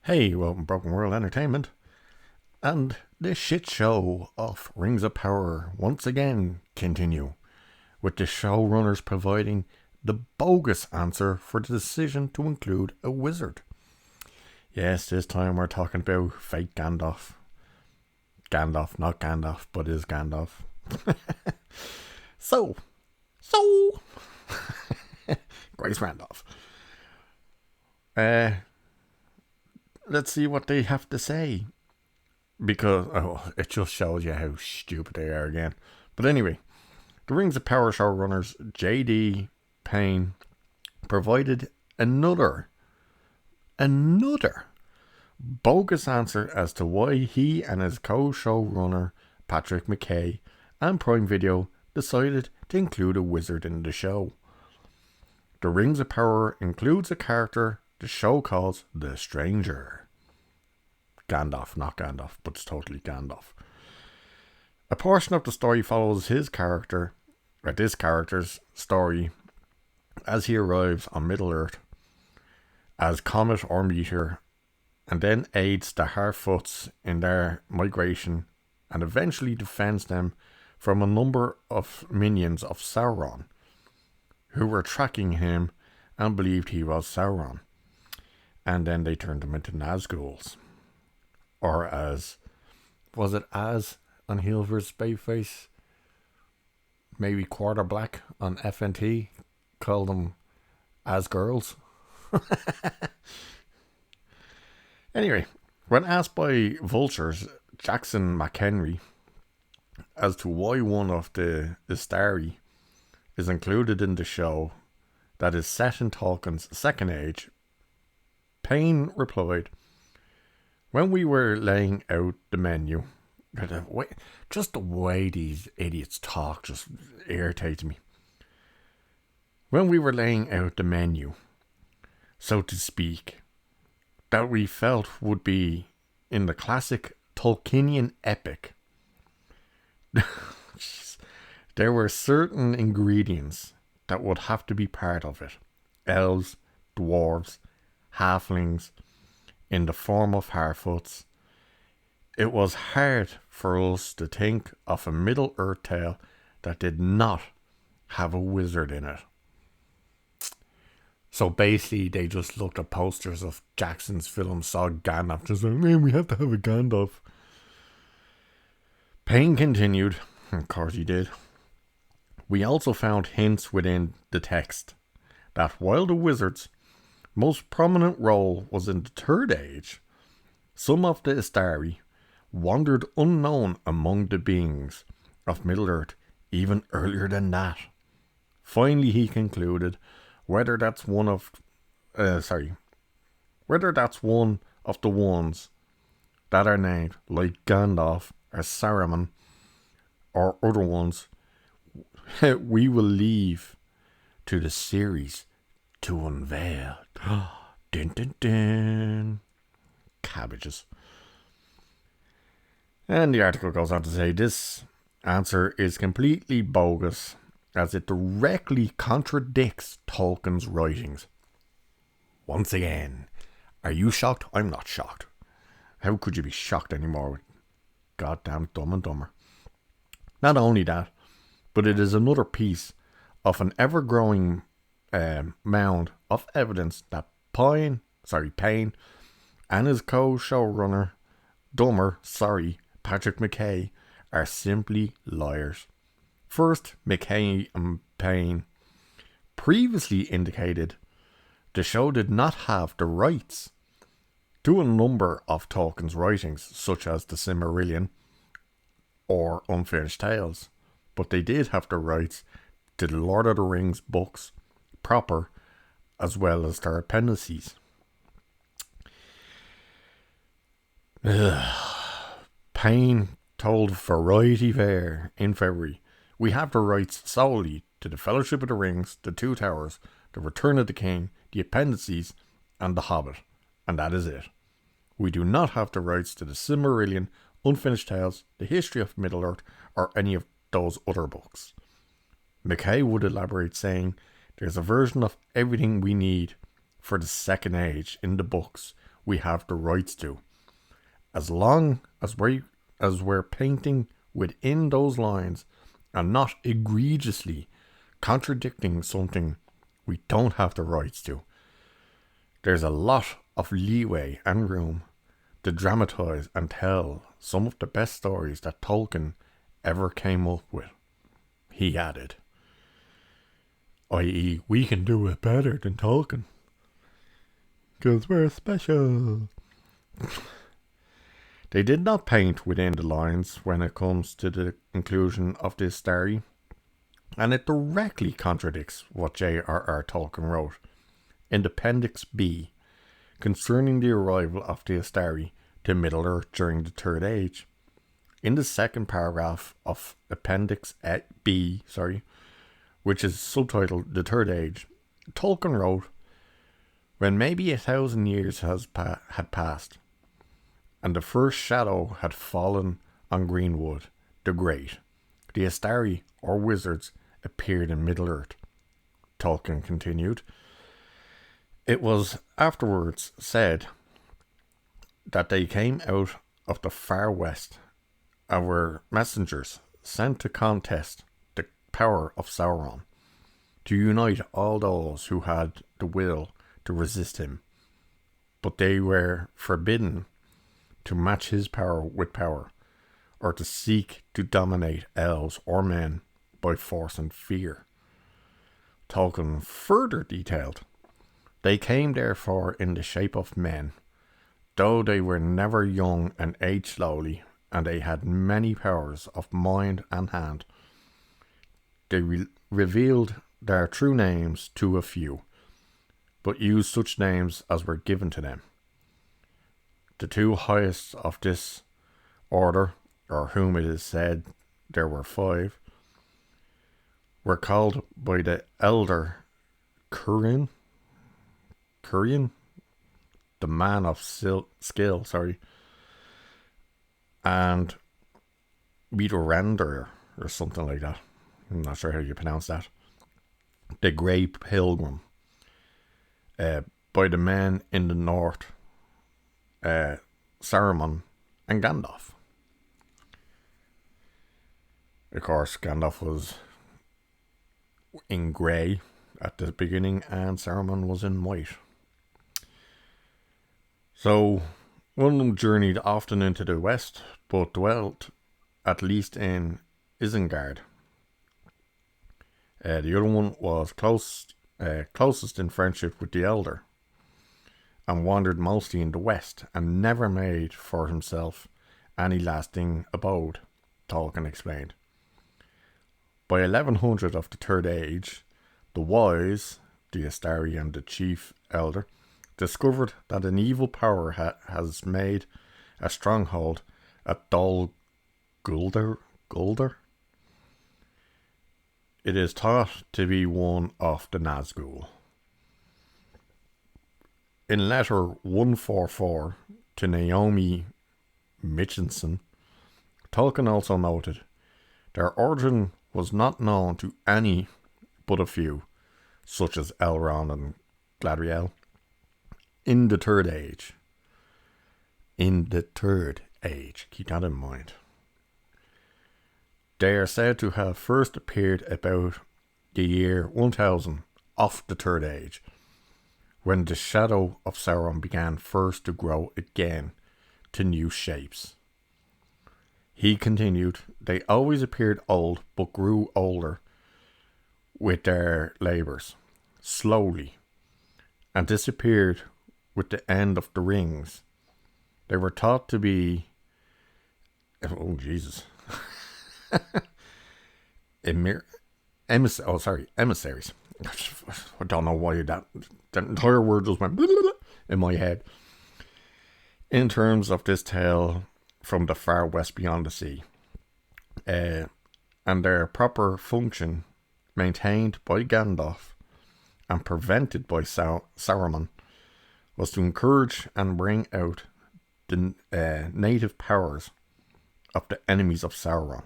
Hey, welcome Broken World Entertainment. And the shit show of Rings of Power once again continue, with the showrunners providing the bogus answer for the decision to include a wizard. Yes, this time we're talking about fake Gandalf. Gandalf, not Gandalf, but is Gandalf. So, Grace Randolph. Let's see what they have to say. Because, it just shows you how stupid they are again. But anyway, the Rings of Power showrunners J.D. Payne provided another bogus answer as to why he and his co-showrunner Patrick McKay and Prime Video decided to include a wizard in the show. The Rings of Power includes a character the show calls the Stranger. Gandalf, not Gandalf, but it's totally Gandalf. A portion of the story follows this character's story as he arrives on Middle-earth as comet or meteor, and then aids the Harfoots in their migration and eventually defends them from a number of minions of Sauron who were tracking him and believed he was Sauron. And then they turned him into Nazguls. Or as on Hilver's Spaceface? Maybe Quarter Black on FNT called them as girls. Anyway, when asked by Vulture's Jackson McHenry as to why one of the Istari is included in the show that is set in Tolkien's Second Age, Payne replied, "When we were laying out the menu," just the way these idiots talk just irritates me. "When we were laying out the menu, so to speak, that we felt would be in the classic Tolkienian epic, there were certain ingredients that would have to be part of it. Elves, dwarves, halflings, in the form of Harfoots. It was hard for us to think of a Middle-earth tale that did not have a wizard in it." So basically, they just looked at posters of Jackson's film, saw Gandalf, just like, man, we have to have a Gandalf. Payne continued, of course he did, "We also found hints within the text that while the wizard's most prominent role was in the Third Age, some of the Istari wandered unknown among the beings of Middle-earth even earlier than that. Finally, he concluded, whether that's one of the ones that are named like Gandalf or Saruman or other ones, we will leave to the series to unveil." Dun, dun, dun. Cabbages. And the article goes on to say this answer is completely bogus as it directly contradicts Tolkien's writings. Once again, are you shocked? I'm not shocked. How could you be shocked anymore with goddamn Dumb and Dumber? Not only that, but it is another piece of an ever-growing mound of evidence that Payne and his co-showrunner Patrick McKay are simply liars. First, McKay and Payne previously indicated the show did not have the rights to a number of Tolkien's writings, such as the Silmarillion or Unfinished Tales, but they did have the rights to the Lord of the Rings books proper, as well as their appendices. Payne told Variety Fair in February, "We have the rights solely to the Fellowship of the Rings, the Two Towers, the Return of the King, the appendices, and the Hobbit, and that is it. We do not have the rights to the Silmarillion, Unfinished Tales, the History of Middle-earth, or any of those other books." McKay would elaborate, saying, "There's a version of everything we need for the Second Age in the books. we have the rights to, as long as we're painting within those lines and not egregiously contradicting something we don't have the rights to. There's a lot of leeway and room to dramatise and tell some of the best stories that Tolkien ever came up with, he added. I.e., we can do it better than Tolkien, 'cause we're special. They did not paint within the lines when it comes to the inclusion of this story, and it directly contradicts what J.R.R. Tolkien wrote in Appendix B concerning the arrival of the Astari to Middle-earth during the Third Age. In the second paragraph of Appendix B, which is subtitled The Third Age, Tolkien wrote, "When maybe 1,000 years had passed, and the first shadow had fallen on Greenwood the Great, the Astari, or wizards, appeared in Middle-earth." Tolkien continued, "It was afterwards said that they came out of the far west and were messengers sent to contest the power of Sauron, to unite all those who had the will to resist him, but they were forbidden to match his power with power, or to seek to dominate elves or men by force and fear." Tolkien further detailed, "They came therefore in the shape of men, though they were never young and aged slowly, and they had many powers of mind and hand. They revealed their true names to a few, but used such names as were given to them. The two highest of this order, or whom it is said there were 5, were called by the elder Curian, the man of skill, and Midorender, or something like that. I'm not sure how you pronounce that. The Grey Pilgrim, by the men in the north, Saruman and Gandalf. Of course, Gandalf was in grey at the beginning and Saruman was in white. So, one of them journeyed often into the west, but dwelt at least in Isengard. The other one was closest in friendship with the elder, and wandered mostly in the west, and never made for himself any lasting abode, Tolkien explained. By 1100 of the Third Age, the wise, the Astari and the chief elder, discovered that an evil power has made a stronghold at Dol Guldur. It is thought to be one of the Nazgul. In letter 144 to Naomi Mitchinson, Tolkien also noted, "Their origin was not known to any but a few, such as Elrond and Galadriel, in the Third Age." In the Third Age, keep that in mind. They are said to have first appeared about the year 1000 of the Third Age, when the shadow of Sauron began first to grow again to new shapes. He continued, "They always appeared old, but grew older with their labours, slowly, and disappeared with the end of the rings. They were thought to be, oh Jesus, emissaries. I don't know why that entire word just went in my head. In terms of this tale from the far west beyond the sea, and their proper function maintained by Gandalf and prevented by Saruman was to encourage and bring out the native powers of the enemies of Sauron.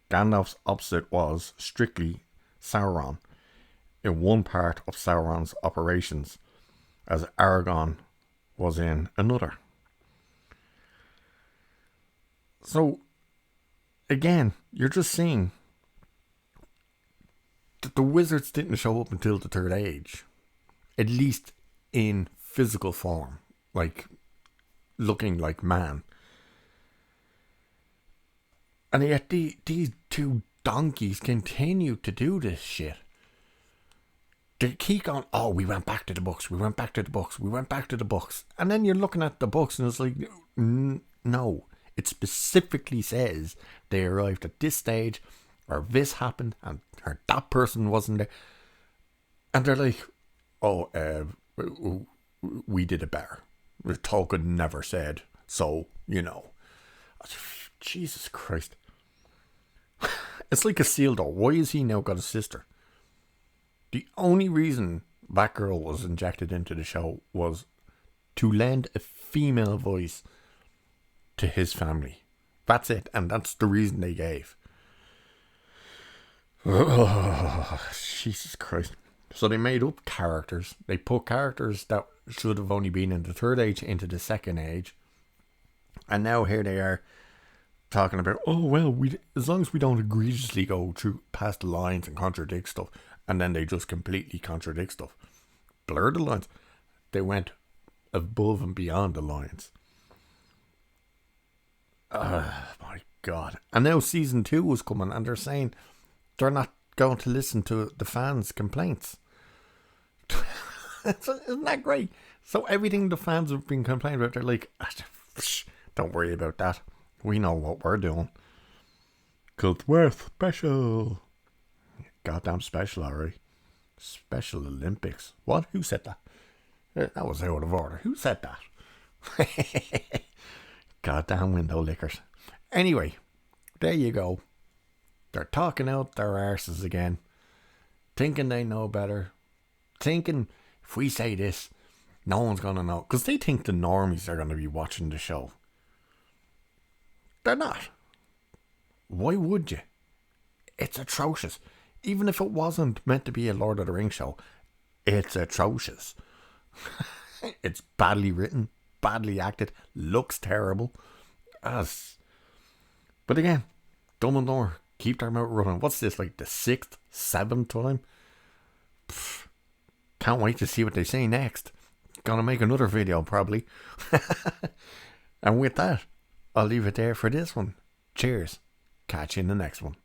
Gandalf's opposite was strictly Sauron in one part of Sauron's operations, as Aragorn was in another. So, again, you're just seeing that the wizards didn't show up until the third age. At least in physical form. Like, looking like man. And yet these two donkeys continue to do this shit. They keep going, oh, we went back to the books, we went back to the books, we went back to the books. And then you're looking at the books and it's like, no. It specifically says they arrived at this stage, or this happened, and or that person wasn't there. And they're like, oh, we did it better. Tolkien never said, so, you know. Jesus Christ. It's like a seal door. Why has he now got a sister? The only reason that girl was injected into the show was to lend a female voice to his family. That's it. And that's the reason they gave. Oh, Jesus Christ. So they made up characters. They put characters that should have only been in the third age into the second age. And now here they are talking about, oh, well, as long as we don't egregiously go through past the lines and contradict stuff. And then they just completely contradict stuff. Blur the lines. They went above and beyond the lines. My God. And now season 2 was coming and they're saying they're not going to listen to the fans' complaints. Isn't that great? So everything the fans have been complaining about, they're like, don't worry about that. We know what we're doing. Because we're special. Goddamn special, alright. Special Olympics. What? Who said that? That was out of order. Who said that? Goddamn window lickers. Anyway, there you go. They're talking out their arses again. Thinking they know better. Thinking if we say this, no one's going to know. Because they think the normies are going to be watching the show. They're not. Why would you? It's atrocious. Even if it wasn't meant to be a Lord of the Rings show, it's atrocious. It's badly written, badly acted, looks terrible. But again, Dumb and Dumber, keep their mouth running. What's this, like the 6th, 7th time? Can't wait to see what they say next. Gonna make another video probably. And with that, I'll leave it there for this one. Cheers. Catch you in the next one.